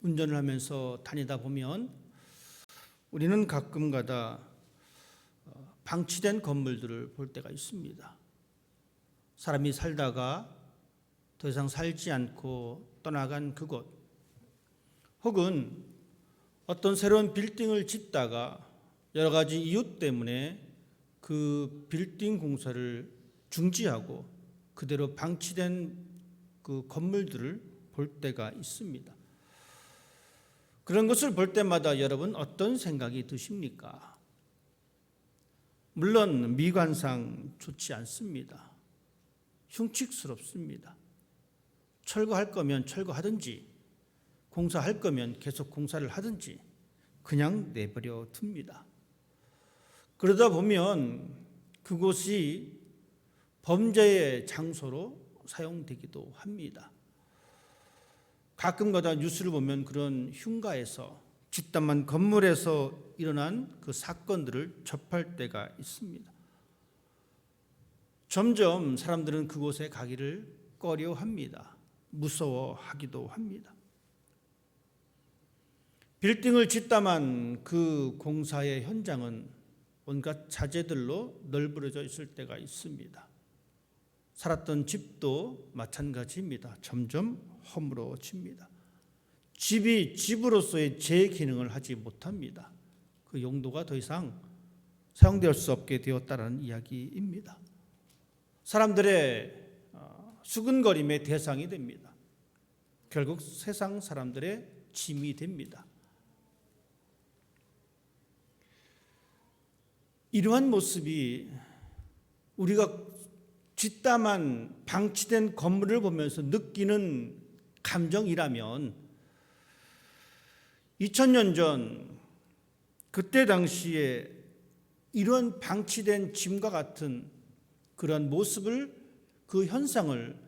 운전을 하면서 다니다 보면 우리는 가끔가다 방치된 건물들을 볼 때가 있습니다. 사람이 살다가 더 이상 살지 않고 떠나간 그곳, 혹은 어떤 새로운 빌딩을 짓다가 여러 가지 이유 때문에 그 빌딩 공사를 중지하고 그대로 방치된 그 건물들을 볼 때가 있습니다. 그런 것을 볼 때마다 여러분 어떤 생각이 드십니까? 물론 미관상 좋지 않습니다. 흉측스럽습니다. 철거할 거면 철거하든지 공사할 거면 계속 공사를 하든지 그냥 내버려 둡니다. 그러다 보면 그곳이 범죄의 장소로 사용되기도 합니다. 가끔가다 뉴스를 보면 그런 흉가에서 집단만 건물에서 일어난 그 사건들을 접할 때가 있습니다. 점점 사람들은 그곳에 가기를 꺼려합니다. 무서워하기도 합니다. 빌딩을 짓다만 그 공사의 현장은 온갖 자재들로 널브러져 있을 때가 있습니다. 살았던 집도 마찬가지입니다. 점점 허물어집니다. 집이 집으로서의 제 기능을 하지 못합니다. 그 용도가 더 이상 사용될 수 없게 되었다는 이야기입니다. 사람들의 수근거림의 대상이 됩니다. 결국 세상 사람들의 짐이 됩니다. 이러한 모습이 우리가 짓다만 방치된 건물을 보면서 느끼는 감정이라면 2000년 전 그때 당시에 이런 방치된 짐과 같은 그런 모습을, 그 현상을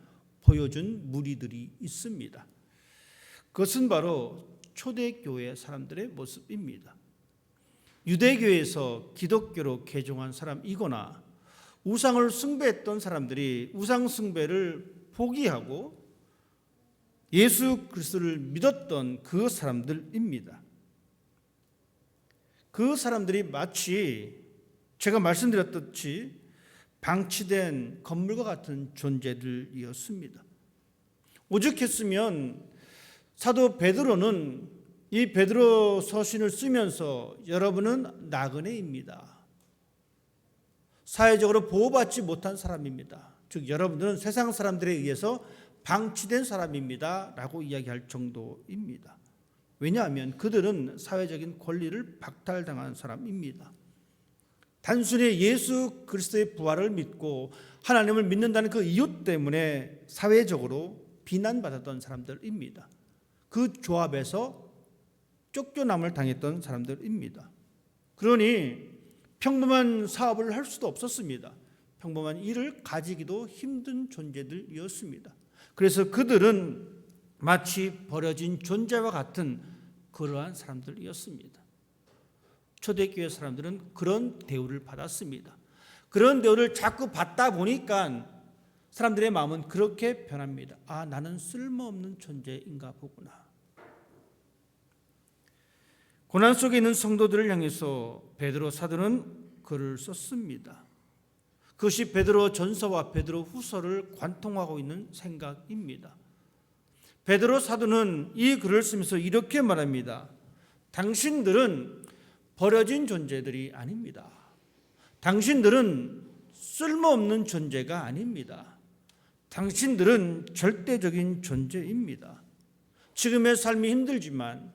보여준 무리들이 있습니다. 그것은 바로 초대교회 사람들의 모습입니다. 유대교에서 기독교로 개종한 사람이거나 우상을 숭배했던 사람들이 우상 숭배를 포기하고 예수 그리스도를 믿었던 그 사람들입니다. 그 사람들이 마치 제가 말씀드렸듯이 방치된 건물과 같은 존재들이었습니다. 오죽했으면 사도 베드로는 이 베드로 서신을 쓰면서 여러분은 나그네입니다. 사회적으로 보호받지 못한 사람입니다. 즉 여러분들은 세상 사람들에 의해서 방치된 사람입니다 라고 이야기할 정도입니다. 왜냐하면 그들은 사회적인 권리를 박탈당한 사람입니다. 단순히 예수 그리스도의 부활을 믿고 하나님을 믿는다는 그 이유 때문에 사회적으로 비난받았던 사람들입니다. 그 조합에서 쫓겨남을 당했던 사람들입니다. 그러니 평범한 사업을 할 수도 없었습니다. 평범한 일을 가지기도 힘든 존재들이었습니다. 그래서 그들은 마치 버려진 존재와 같은 그러한 사람들이었습니다. 초대교회 사람들은 그런 대우를 받았습니다. 그런 대우를 자꾸 받다 보니까 사람들의 마음은 그렇게 변합니다. 아, 나는 쓸모없는 존재인가 보구나. 고난 속에 있는 성도들을 향해서 베드로 사도는 글을 썼습니다. 그것이 베드로 전서와 베드로 후서를 관통하고 있는 생각입니다. 베드로 사도는 이 글을 쓰면서 이렇게 말합니다. 당신들은 버려진 존재들이 아닙니다. 당신들은 쓸모없는 존재가 아닙니다. 당신들은 절대적인 존재입니다. 지금의 삶이 힘들지만,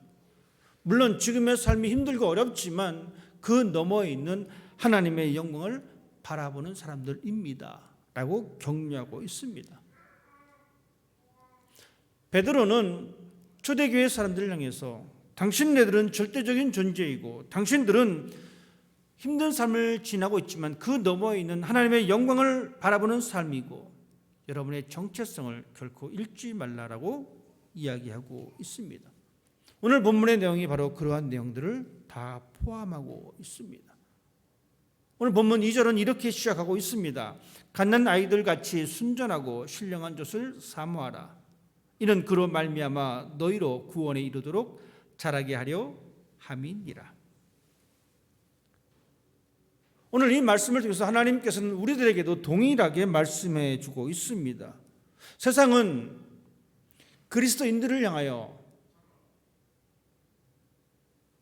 물론 지금의 삶이 힘들고 어렵지만 그 너머에 있는 하나님의 영광을 바라보는 사람들입니다 라고 격려하고 있습니다. 베드로는 초대교회 사람들을 향해서 당신네들은 절대적인 존재이고 당신들은 힘든 삶을 지나고 있지만 그 너머에 있는 하나님의 영광을 바라보는 삶이고 여러분의 정체성을 결코 잃지 말라라고 이야기하고 있습니다. 오늘 본문의 내용이 바로 그러한 내용들을 다 포함하고 있습니다. 오늘 본문 2절은 이렇게 시작하고 있습니다. 갓난 아이들 같이 순전하고 신령한 젖을 사모하라. 이는 그로 말미암아 너희로 구원에 이르도록 자라게 하려 함이니라. 오늘 이 말씀을 통해서 하나님께서는 우리들에게도 동일하게 말씀해 주고 있습니다. 세상은 그리스도인들을 향하여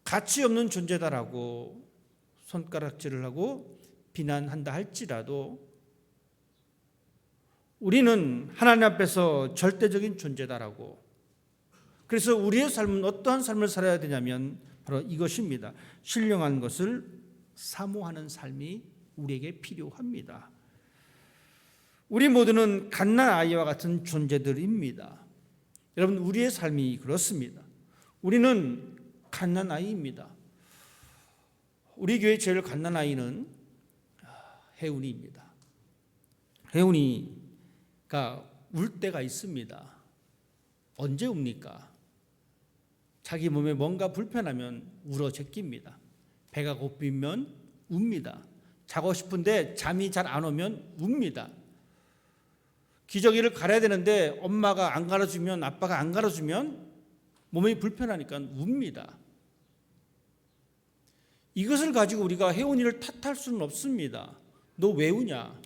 가치 없는 존재다라고 손가락질을 하고 비난한다 할지라도 우리는 하나님 앞에서 절대적인 존재다라고, 그래서 우리의 삶은 어떠한 삶을 살아야 되냐면 바로 이것입니다. 신령한 것을 사모하는 삶이 우리에게 필요합니다. 우리 모두는 갓난 아이와 같은 존재들입니다. 여러분, 우리의 삶이 그렇습니다. 우리는 갓난 아이입니다. 우리 교회 제일 갓난 아이는 혜운이입니다. 혜운이가 울 때가 있습니다. 언제 웁니까? 자기 몸에 뭔가 불편하면 울어 제낍니다. 배가 고프면 웁니다. 자고 싶은데 잠이 잘 안 오면 웁니다. 기저귀를 갈아야 되는데 엄마가 안 갈아주면, 아빠가 안 갈아주면 몸이 불편하니까 웁니다. 이것을 가지고 우리가 혜운이를 탓할 수는 없습니다. 너 왜 우냐?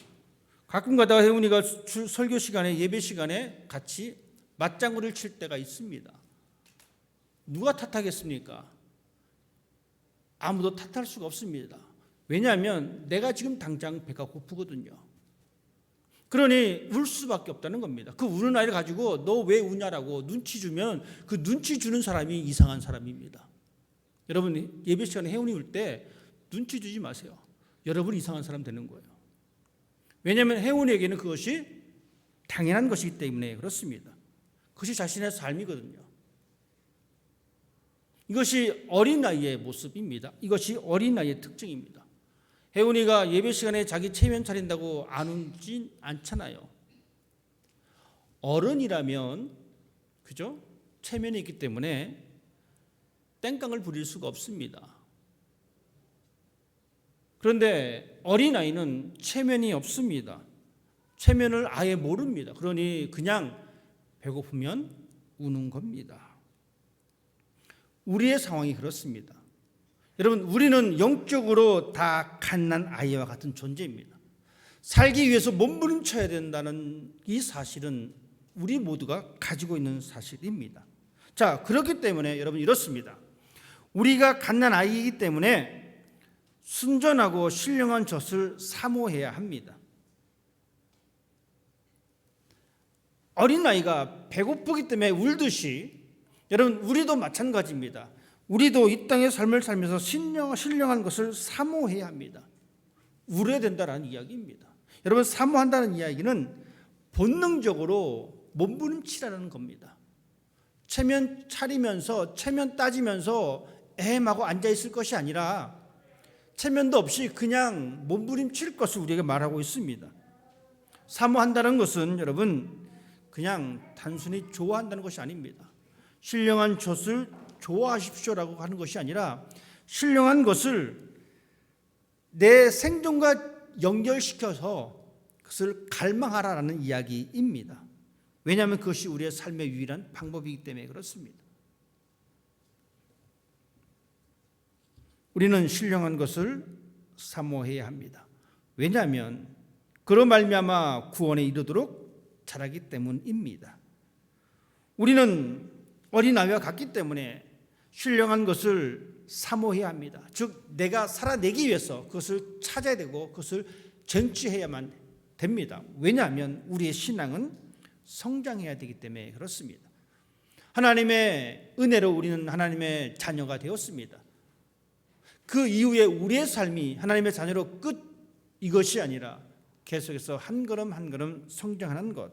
가끔 가다가 혜운이가 설교 시간에, 예배 시간에 같이 맞장구를 칠 때가 있습니다. 누가 탓하겠습니까? 아무도 탓할 수가 없습니다. 왜냐하면 내가 지금 당장 배가 고프거든요. 그러니 울 수밖에 없다는 겁니다. 그 우는 아이를 가지고 너 왜 우냐라고 눈치 주면 그 눈치 주는 사람이 이상한 사람입니다. 여러분, 예배 시간에 혜운이 울 때 눈치 주지 마세요. 여러분 이상한 사람 되는 거예요. 왜냐하면 혜운이에게는 그것이 당연한 것이기 때문에 그렇습니다. 그것이 자신의 삶이거든요. 이것이 어린아이의 모습입니다. 이것이 어린아이의 특징입니다. 혜운이가 예배 시간에 자기 체면 차린다고 안 울진 않잖아요. 어른이라면, 그죠? 체면이 있기 때문에 땡깡을 부릴 수가 없습니다. 그런데 어린아이는 체면이 없습니다. 체면을 아예 모릅니다. 그러니 그냥 배고프면 우는 겁니다. 우리의 상황이 그렇습니다. 여러분, 우리는 영적으로 다 갓난 아이와 같은 존재입니다. 살기 위해서 몸부림쳐야 된다는 이 사실은 우리 모두가 가지고 있는 사실입니다. 자, 그렇기 때문에 여러분 이렇습니다. 우리가 갓난 아이이기 때문에 순전하고 신령한 젖을 사모해야 합니다. 어린아이가 배고프기 때문에 울듯이 여러분, 우리도 마찬가지입니다. 우리도 이 땅의 삶을 살면서 신령한 것을 사모해야 합니다. 울어야 된다는 이야기입니다. 여러분, 사모한다는 이야기는 본능적으로 몸부림치라는 겁니다. 체면 차리면서, 체면 따지면서 애매하고 앉아있을 것이 아니라 체면도 없이 그냥 몸부림칠 것을 우리에게 말하고 있습니다. 사모한다는 것은 여러분 그냥 단순히 좋아한다는 것이 아닙니다. 신령한 젖을 좋아하십시오라고 하는 것이 아니라 신령한 것을 내 생존과 연결시켜서 그것을 갈망하라는 이야기입니다. 왜냐하면 그것이 우리의 삶의 유일한 방법이기 때문에 그렇습니다. 우리는 신령한 것을 사모해야 합니다. 왜냐하면 그로 말미암아 구원에 이르도록 자라기 때문입니다. 우리는 어린아이와 같기 때문에 신령한 것을 사모해야 합니다. 즉 내가 살아내기 위해서 그것을 찾아야 되고 그것을 쟁취해야만 됩니다. 왜냐하면 우리의 신앙은 성장해야 되기 때문에 그렇습니다. 하나님의 은혜로 우리는 하나님의 자녀가 되었습니다. 그 이후에 우리의 삶이 하나님의 자녀로 끝, 이것이 아니라 계속해서 한 걸음 한 걸음 성장하는 것,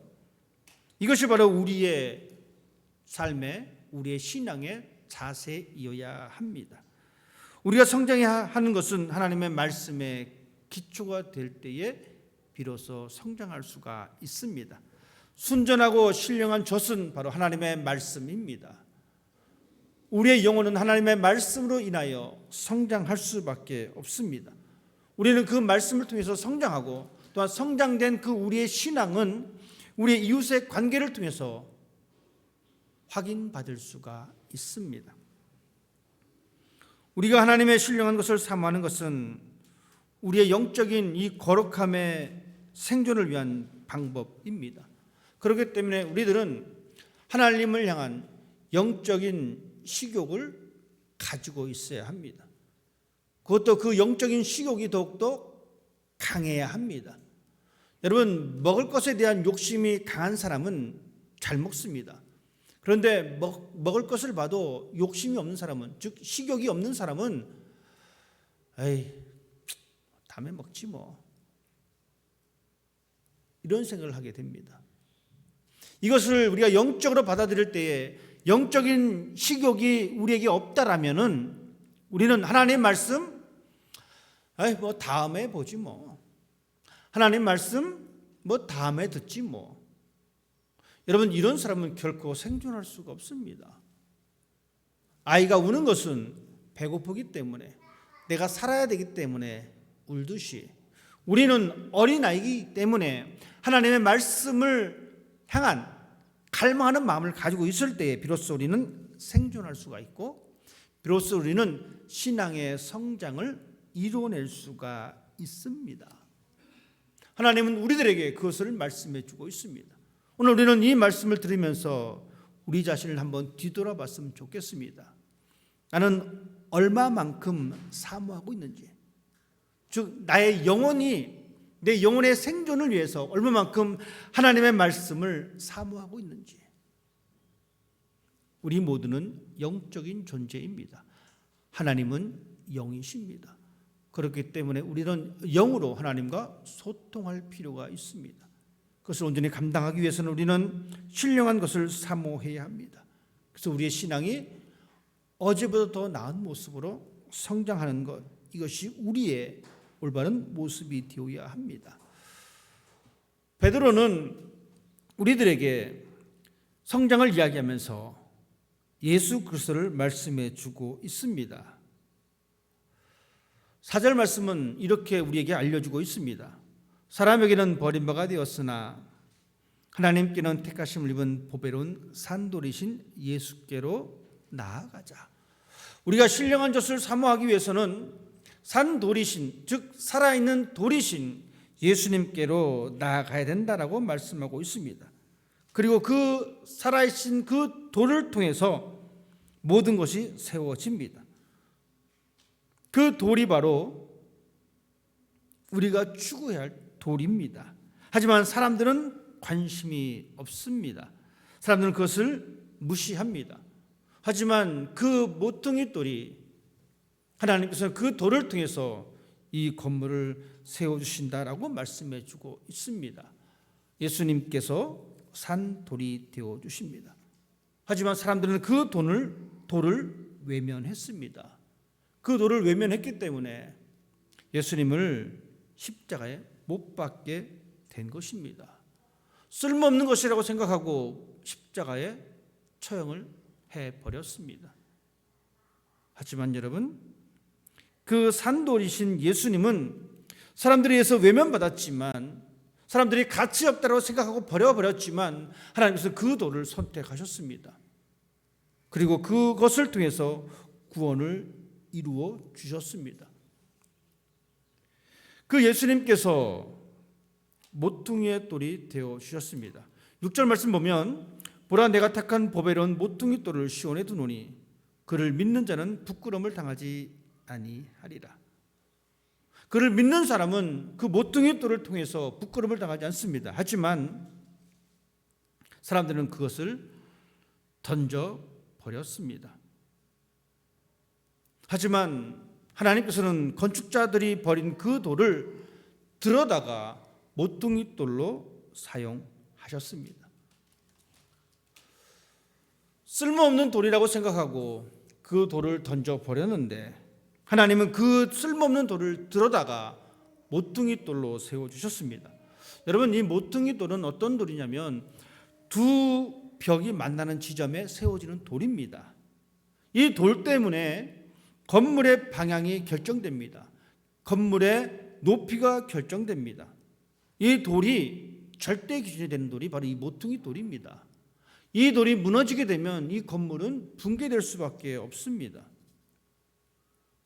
이것이 바로 우리의 삶의, 우리의 신앙의 자세이어야 합니다. 우리가 성장해야 하는 것은 하나님의 말씀의 기초가 될 때에 비로소 성장할 수가 있습니다. 순전하고 신령한 젖은 바로 하나님의 말씀입니다. 우리의 영혼은 하나님의 말씀으로 인하여 성장할 수밖에 없습니다. 우리는 그 말씀을 통해서 성장하고 또한 성장된 그 우리의 신앙은 우리의 이웃의 관계를 통해서 확인받을 수가 있습니다. 우리가 하나님의 신령한 것을 사모하는 것은 우리의 영적인 이 거룩함의 생존을 위한 방법입니다. 그렇기 때문에 우리들은 하나님을 향한 영적인 식욕을 가지고 있어야 합니다. 그것도 그 영적인 식욕이 더욱더 강해야 합니다. 여러분, 먹을 것에 대한 욕심이 강한 사람은 잘 먹습니다. 그런데 먹을 것을 봐도 욕심이 없는 사람은, 즉 식욕이 없는 사람은 에이, 다음에 먹지 뭐, 이런 생각을 하게 됩니다. 이것을 우리가 영적으로 받아들일 때에 영적인 식욕이 우리에게 없다라면은 우리는 하나님 말씀 뭐 다음에 보지 뭐, 하나님 말씀 뭐 다음에 듣지 뭐. 여러분, 이런 사람은 결코 생존할 수가 없습니다. 아이가 우는 것은 배고프기 때문에, 내가 살아야 되기 때문에 울듯이 우리는 어린아이이기 때문에 하나님의 말씀을 향한 갈망하는 마음을 가지고 있을 때에 비로소 우리는 생존할 수가 있고, 비로소 우리는 신앙의 성장을 이루어낼 수가 있습니다. 하나님은 우리들에게 그것을 말씀해 주고 있습니다. 오늘 우리는 이 말씀을 들으면서 우리 자신을 한번 뒤돌아봤으면 좋겠습니다. 나는 얼마만큼 사모하고 있는지, 즉 나의 영혼이, 내 영혼의 생존을 위해서 얼마만큼 하나님의 말씀을 사모하고 있는지. 우리 모두는 영적인 존재입니다. 하나님은 영이십니다. 그렇기 때문에 우리는 영으로 하나님과 소통할 필요가 있습니다. 그것을 온전히 감당하기 위해서는 우리는 신령한 것을 사모해야 합니다. 그래서 우리의 신앙이 어제보다 더 나은 모습으로 성장하는 것, 이것이 우리의 올바른 모습이 되어야 합니다. 베드로는 우리들에게 성장을 이야기하면서 예수 그리스도를 말씀해 주고 있습니다. 4절 말씀은 이렇게 우리에게 알려주고 있습니다. 사람에게는 버림받아 되었으나 하나님께는 택하심을 입은 보배로운 산돌이신 예수께로 나아가자. 우리가 신령한 것을 사모하기 위해서는 산돌이신, 즉 살아있는 돌이신 예수님께로 나아가야 된다라고 말씀하고 있습니다. 그리고 그 살아있는 그 돌을 통해서 모든 것이 세워집니다. 그 돌이 바로 우리가 추구해야 할 돌입니다. 하지만 사람들은 관심이 없습니다. 사람들은 그것을 무시합니다. 하지만 그 모퉁이 돌이, 하나님께서는 그 돌을 통해서 이 건물을 세워주신다라고 말씀해 주고 있습니다. 예수님께서 산돌이 되어주십니다. 하지만 사람들은 그 돌을 외면했습니다. 그 돌을 외면했기 때문에 예수님을 십자가에 못 박게 된 것입니다. 쓸모없는 것이라고 생각하고 십자가에 처형을 해버렸습니다. 하지만 여러분, 그 산돌이신 예수님은 사람들에 의해서 외면받았지만, 사람들이 가치 없다고 생각하고 버려버렸지만 하나님께서 그 돌을 선택하셨습니다. 그리고 그것을 통해서 구원을 이루어 주셨습니다. 그 예수님께서 모퉁이의 돌이 되어 주셨습니다. 6절 말씀 보면, 보라 내가 택한 보배로운 모퉁이 돌을 시온에 두노니 그를 믿는 자는 부끄러움을 당하지 아니하리라. 그를 믿는 사람은 그 모퉁이 돌을 통해서 부끄러움을 당하지 않습니다. 하지만 사람들은 그것을 던져 버렸습니다. 하지만 하나님께서는 건축자들이 버린 그 돌을 들여다가 모퉁이 돌로 사용하셨습니다. 쓸모없는 돌이라고 생각하고 그 돌을 던져 버렸는데 하나님은 그 쓸모없는 돌을 들여다가 모퉁이 돌로 세워주셨습니다. 여러분, 이 모퉁이 돌은 어떤 돌이냐면 두 벽이 만나는 지점에 세워지는 돌입니다. 이 돌 때문에 건물의 방향이 결정됩니다. 건물의 높이가 결정됩니다. 이 돌이 절대 기준이 되는 돌이 바로 이 모퉁이 돌입니다. 이 돌이 무너지게 되면 이 건물은 붕괴될 수밖에 없습니다.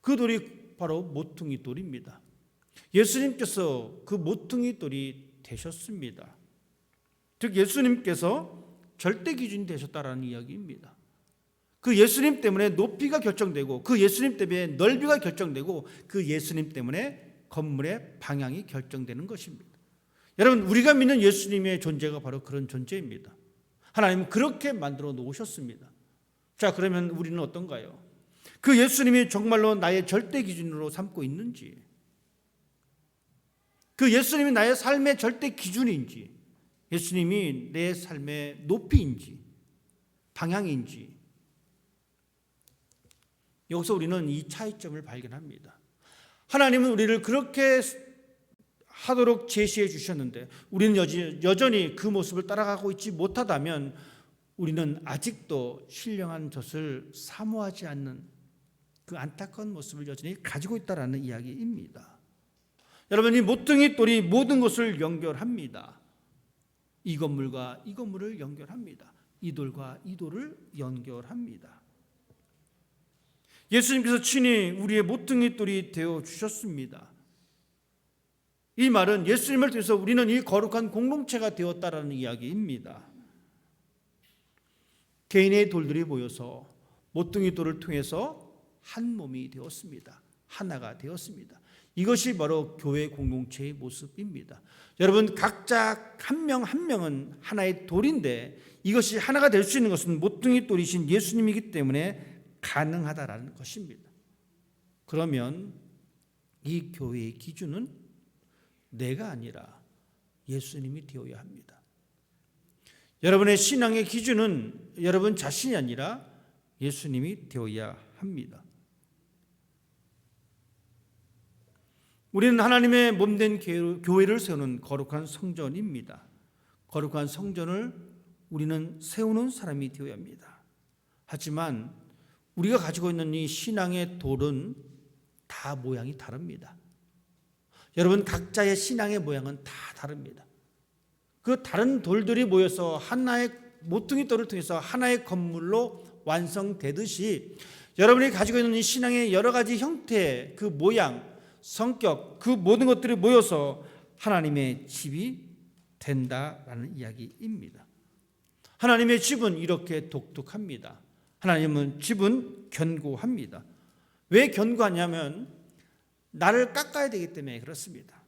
그 돌이 바로 모퉁이 돌입니다. 예수님께서 그 모퉁이 돌이 되셨습니다. 즉 예수님께서 절대 기준이 되셨다라는 이야기입니다. 그 예수님 때문에 높이가 결정되고 그 예수님 때문에 넓이가 결정되고 그 예수님 때문에 건물의 방향이 결정되는 것입니다. 여러분, 우리가 믿는 예수님의 존재가 바로 그런 존재입니다. 하나님은 그렇게 만들어 놓으셨습니다. 자, 그러면 우리는 어떤가요? 그 예수님이 정말로 나의 절대 기준으로 삼고 있는지, 그 예수님이 나의 삶의 절대 기준인지, 예수님이 내 삶의 높이인지 방향인지, 여기서 우리는 이 차이점을 발견합니다. 하나님은 우리를 그렇게 하도록 제시해 주셨는데 우리는 여전히 그 모습을 따라가고 있지 못하다면 우리는 아직도 신령한 젖을 사모하지 않는 그 안타까운 모습을 여전히 가지고 있다는 이야기입니다. 여러분, 이 모퉁이 돌이 모든 것을 연결합니다. 이 건물과 이 건물을 연결합니다. 이 돌과 이 돌을 연결합니다. 예수님께서 친히 우리의 모퉁이 돌이 되어 주셨습니다. 이 말은 예수님을 통해서 우리는 이 거룩한 공동체가 되었다라는 이야기입니다. 개인의 돌들이 모여서 모퉁이 돌을 통해서 한 몸이 되었습니다. 하나가 되었습니다. 이것이 바로 교회 공동체의 모습입니다. 여러분, 각자 한 명 한 명은 하나의 돌인데 이것이 하나가 될 수 있는 것은 모퉁이 돌이신 예수님이기 때문에 가능하다라는 것입니다. 그러면 이 교회의 기준은 내가 아니라 예수님이 되어야 합니다. 여러분의 신앙의 기준은 여러분 자신이 아니라 예수님이 되어야 합니다. 우리는 하나님의 몸된 교회를 세우는 거룩한 성전입니다. 거룩한 성전을 우리는 세우는 사람이 되어야 합니다. 하지만 우리가 가지고 있는 이 신앙의 돌은 다 모양이 다릅니다. 여러분, 각자의 신앙의 모양은 다 다릅니다. 그 다른 돌들이 모여서 하나의 모퉁이 돌을 통해서 하나의 건물로 완성되듯이 여러분이 가지고 있는 이 신앙의 여러 가지 형태, 그 모양, 성격, 그 모든 것들이 모여서 하나님의 집이 된다라는 이야기입니다. 하나님의 집은 이렇게 독특합니다. 하나님은 집은 견고합니다. 왜 견고하냐면 나를 깎아야 되기 때문에 그렇습니다.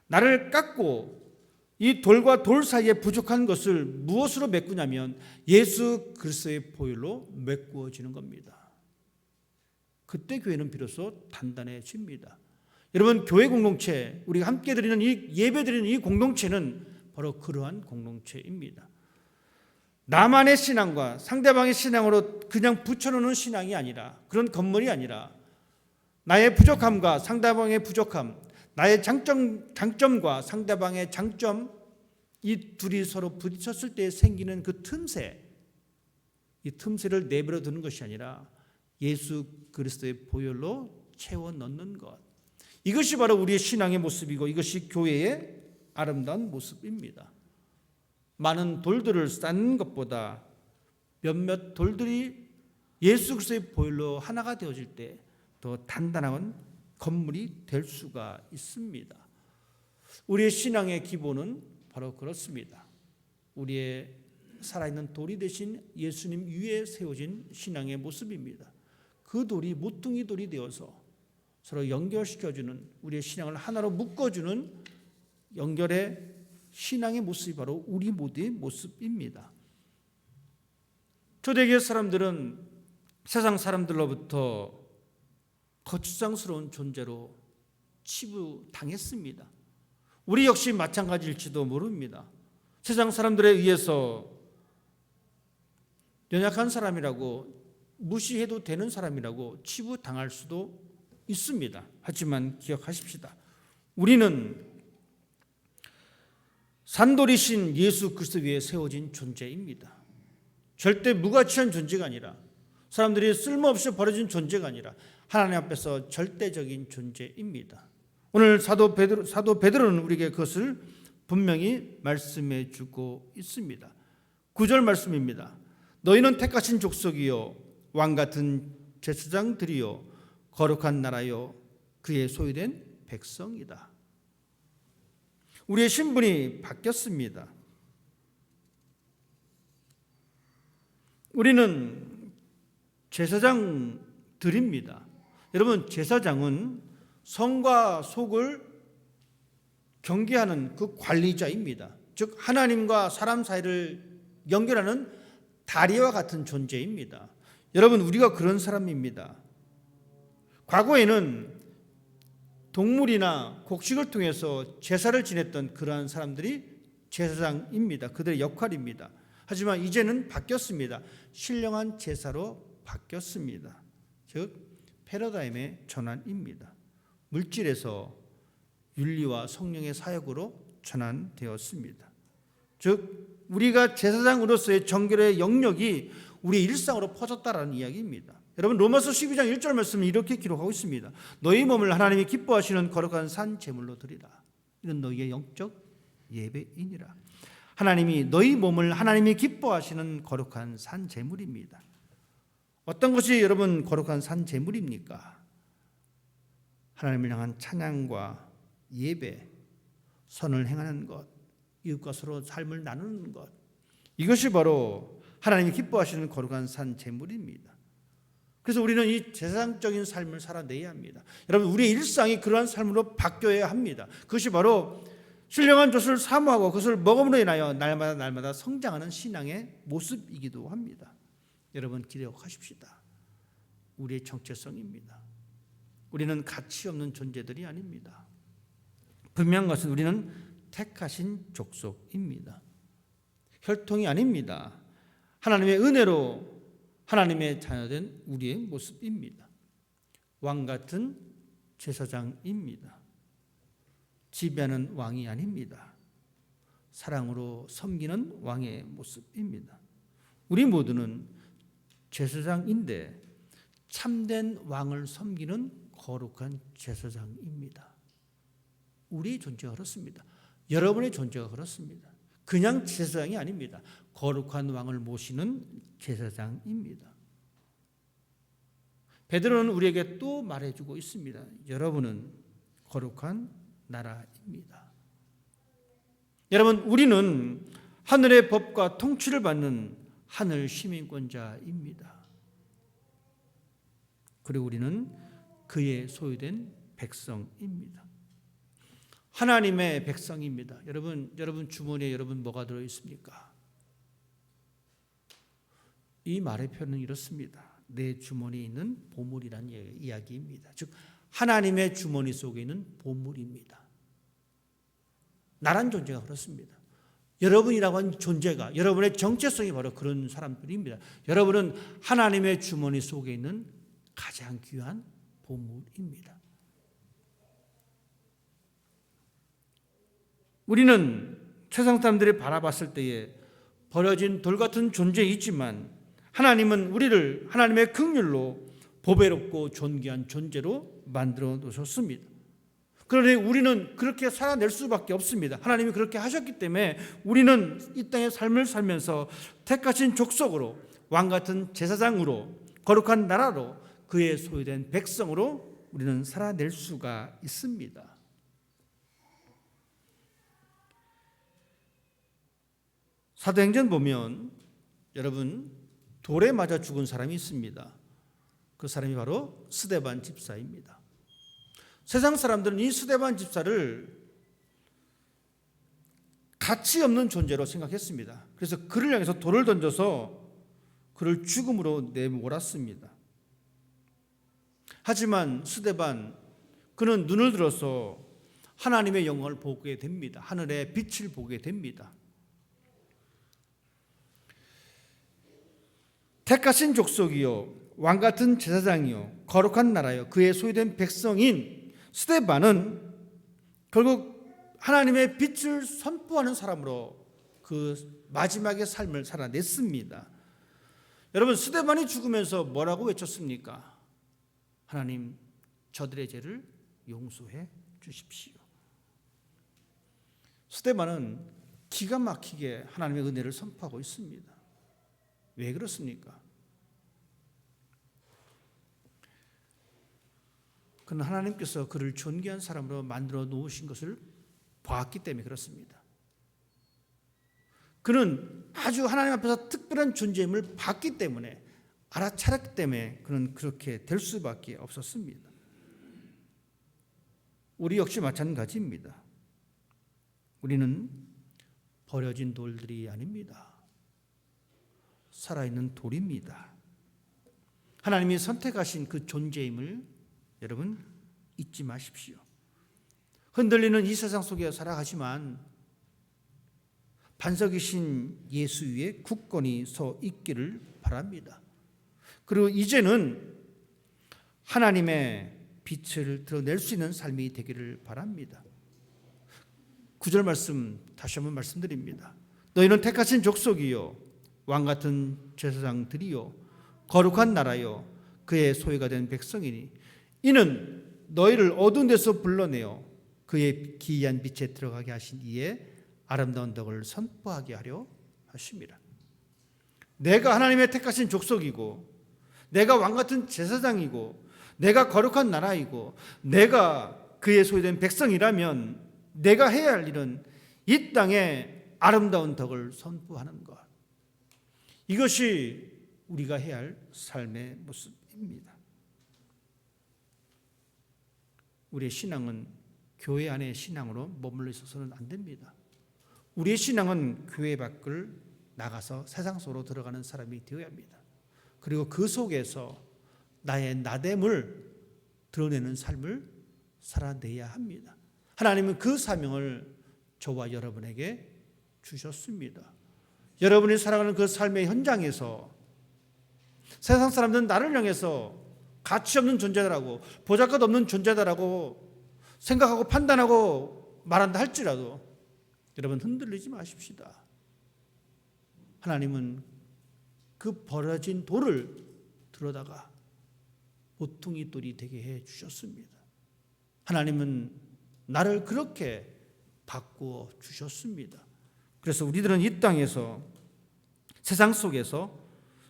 나를 깎고 이 돌과 돌 사이에 부족한 것을 무엇으로 메꾸냐면 예수 그리스도의 보혈로 메꾸어지는 겁니다. 그때 교회는 비로소 단단해집니다. 여러분, 교회 공동체, 우리가 함께 드리는 이 예배 드리는 이 공동체는 바로 그러한 공동체입니다. 나만의 신앙과 상대방의 신앙으로 그냥 붙여놓는 신앙이 아니라, 그런 건물이 아니라 나의 부족함과 상대방의 부족함, 나의 장점과 상대방의 장점, 이 둘이 서로 부딪혔을 때 생기는 그 틈새, 이 틈새를 내버려 두는 것이 아니라 예수 그리스도의 보혈로 채워 넣는 것, 이것이 바로 우리의 신앙의 모습이고 이것이 교회의 아름다운 모습입니다. 많은 돌들을 쌓는 것보다 몇몇 돌들이 예수 그리스도의 보혈로 하나가 되어질 때 더 단단한 건물이 될 수가 있습니다. 우리의 신앙의 기본은 바로 그렇습니다. 우리의 살아있는 돌이 되신 예수님 위에 세워진 신앙의 모습입니다. 그 돌이 모퉁이 돌이 되어서 서로 연결시켜주는, 우리의 신앙을 하나로 묶어주는 연결의 신앙의 모습이 바로 우리 모두의 모습입니다. 초대교회 사람들은 세상 사람들로부터 거추장스러운 존재로 치부당했습니다. 우리 역시 마찬가지일지도 모릅니다. 세상 사람들에 의해서 연약한 사람이라고, 무시해도 되는 사람이라고 치부당할 수도 있습니다. 하지만 기억하십시다. 우리는 산돌이신 예수 그리스도 위에 세워진 존재입니다. 절대 무가치한 존재가 아니라, 사람들이 쓸모없이 버려진 존재가 아니라 하나님 앞에서 절대적인 존재입니다. 오늘 사도 베드로는 우리에게 그것을 분명히 말씀해 주고 있습니다. 9절 말씀입니다. 너희는 택하신 족속이요 왕 같은 제사장들이요 거룩한 나라요 그의 소유된 백성이다. 우리의 신분이 바뀌었습니다. 우리는 제사장들입니다. 여러분, 제사장은 성과 속을 경계하는 그 관리자입니다. 즉 하나님과 사람 사이를 연결하는 다리와 같은 존재입니다. 여러분, 우리가 그런 사람입니다. 과거에는 동물이나 곡식을 통해서 제사를 지냈던 그러한 사람들이 제사장입니다. 그들의 역할입니다. 하지만 이제는 바뀌었습니다. 신령한 제사로 바뀌었습니다. 즉 패러다임의 전환입니다. 물질에서 윤리와 성령의 사역으로 전환되었습니다. 즉 우리가 제사장으로서의 정결의 영역이 우리의 일상으로 퍼졌다라는 이야기입니다. 여러분, 로마서 12장 1절 말씀은 이렇게 기록하고 있습니다. 너희 몸을 하나님이 기뻐하시는 거룩한 산 제물로 드리라. 이는 너희의 영적 예배이니라. 하나님이 너희 몸을 하나님이 기뻐하시는 거룩한 산 제물입니다. 어떤 것이 여러분 거룩한 산 제물입니까? 하나님을 향한 찬양과 예배, 선을 행하는 것, 이웃과 서로 삶을 나누는 것, 이것이 바로 하나님이 기뻐하시는 거룩한 산 제물입니다. 그래서 우리는 이 제사장적인 삶을 살아내야 합니다. 여러분, 우리의 일상이 그러한 삶으로 바뀌어야 합니다. 그것이 바로 신령한 젖을 사모하고 그것을 먹음으로 인하여 날마다 성장하는 신앙의 모습이기도 합니다. 여러분, 기억하십시다. 우리의 정체성입니다. 우리는 가치 없는 존재들이 아닙니다. 분명한 것은 우리는 택하신 족속입니다. 혈통이 아닙니다. 하나님의 은혜로 하나님의 자녀된 우리의 모습입니다. 왕 같은 제사장입니다. 지배하는 왕이 아닙니다. 사랑으로 섬기는 왕의 모습입니다. 우리 모두는 제사장인데 참된 왕을 섬기는 거룩한 제사장입니다. 우리의 존재가 그렇습니다. 여러분의 존재가 그렇습니다. 그냥 제사장이 아닙니다. 거룩한 왕을 모시는 제사장입니다. 베드로는 우리에게 또 말해주고 있습니다. 여러분은 거룩한 나라입니다. 여러분, 우리는 하늘의 법과 통치를 받는 하늘 시민권자입니다. 그리고 우리는 그의 소유된 백성입니다. 하나님의 백성입니다. 여러분 주머니에 뭐가 들어 있습니까? 이 말의 표현은 이렇습니다. 내 주머니에 있는 보물이라는 이야기입니다. 즉 하나님의 주머니 속에 있는 보물입니다. 나란 존재가 그렇습니다. 여러분이라고 하는 존재가, 여러분의 정체성이 바로 그런 사람들입니다. 여러분은 하나님의 주머니 속에 있는 가장 귀한 보물입니다. 우리는 세상 사람들이 바라봤을 때에 버려진 돌 같은 존재이지만 하나님은 우리를 하나님의 긍휼로 보배롭고 존귀한 존재로 만들어 놓으셨습니다. 그러니 우리는 그렇게 살아낼 수밖에 없습니다. 하나님이 그렇게 하셨기 때문에 우리는 이 땅의 삶을 살면서 택하신 족속으로, 왕 같은 제사장으로, 거룩한 나라로, 그의 소유된 백성으로 우리는 살아낼 수가 있습니다. 사도행전 보면 여러분 돌에 맞아 죽은 사람이 있습니다. 그 사람이 바로 스데반 집사입니다. 세상 사람들은 이 스데반 집사를 가치 없는 존재로 생각했습니다. 그래서 그를 향해서 돌을 던져서 그를 죽음으로 내몰았습니다. 하지만 스데반, 그는 눈을 들어서 하나님의 영광을 보게 됩니다. 하늘의 빛을 보게 됩니다. 택하신 족속이요 왕 같은 제사장이요 거룩한 나라요 그의 소유된 백성인 스데반은 결국 하나님의 빛을 선포하는 사람으로 그 마지막의 삶을 살아냈습니다. 여러분, 스데반이 죽으면서 뭐라고 외쳤습니까? 하나님, 저들의 죄를 용서해 주십시오. 스데반은 기가 막히게 하나님의 은혜를 선포하고 있습니다. 왜 그렇습니까? 그는 하나님께서 그를 존귀한 사람으로 만들어 놓으신 것을 보았기 때문에 그렇습니다. 그는 아주 하나님 앞에서 특별한 존재임을 봤기 때문에, 알아차렸기 때문에 그는 그렇게 될 수밖에 없었습니다. 우리 역시 마찬가지입니다. 우리는 버려진 돌들이 아닙니다. 살아있는 돌입니다. 하나님이 선택하신 그 존재임을 여러분 잊지 마십시오. 흔들리는 이 세상 속에 살아가지만 반석이신 예수 위에 굳건히 서 있기를 바랍니다. 그리고 이제는 하나님의 빛을 드러낼 수 있는 삶이 되기를 바랍니다. 9절 말씀 다시 한번 말씀드립니다. 너희는 택하신 족속이요 왕같은 제사장들이요 거룩한 나라요 그의 소유가 된 백성이니 이는 너희를 어두운 데서 불러내어 그의 기이한 빛에 들어가게 하신 이의 아름다운 덕을 선포하게 하려 하십니다. 내가 하나님의 택하신 족속이고 내가 왕같은 제사장이고 내가 거룩한 나라이고 내가 그의 소유된 백성이라면 내가 해야 할 일은 이 땅에 아름다운 덕을 선포하는 것. 이것이 우리가 해야 할 삶의 모습입니다. 우리의 신앙은 교회 안의 신앙으로 머물러 있어서는 안 됩니다. 우리의 신앙은 교회 밖을 나가서 세상 속으로 들어가는 사람이 되어야 합니다. 그리고 그 속에서 나의 나됨을 드러내는 삶을 살아내야 합니다. 하나님은 그 사명을 저와 여러분에게 주셨습니다. 여러분이 살아가는 그 삶의 현장에서 세상 사람들은 나를 향해서 가치 없는 존재다라고 보잘것 없는 존재다라고 생각하고 판단하고 말한다 할지라도 여러분 흔들리지 마십시다. 하나님은 그 버려진 돌을 들어다가 보통이 돌이 되게 해 주셨습니다. 하나님은 나를 그렇게 바꾸어 주셨습니다. 그래서 우리들은 이 땅에서 세상 속에서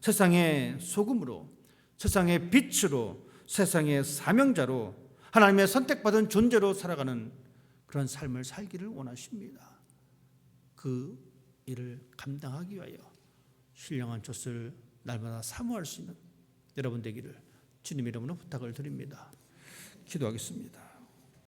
세상의 소금으로 세상의 빛으로 세상의 사명자로 하나님의 선택받은 존재로 살아가는 그런 삶을 살기를 원하십니다. 그 일을 감당하기 위하여 신령한 젖을 날마다 사모할 수 있는 여러분 되기를 주님 이름으로 부탁을 드립니다. 기도하겠습니다.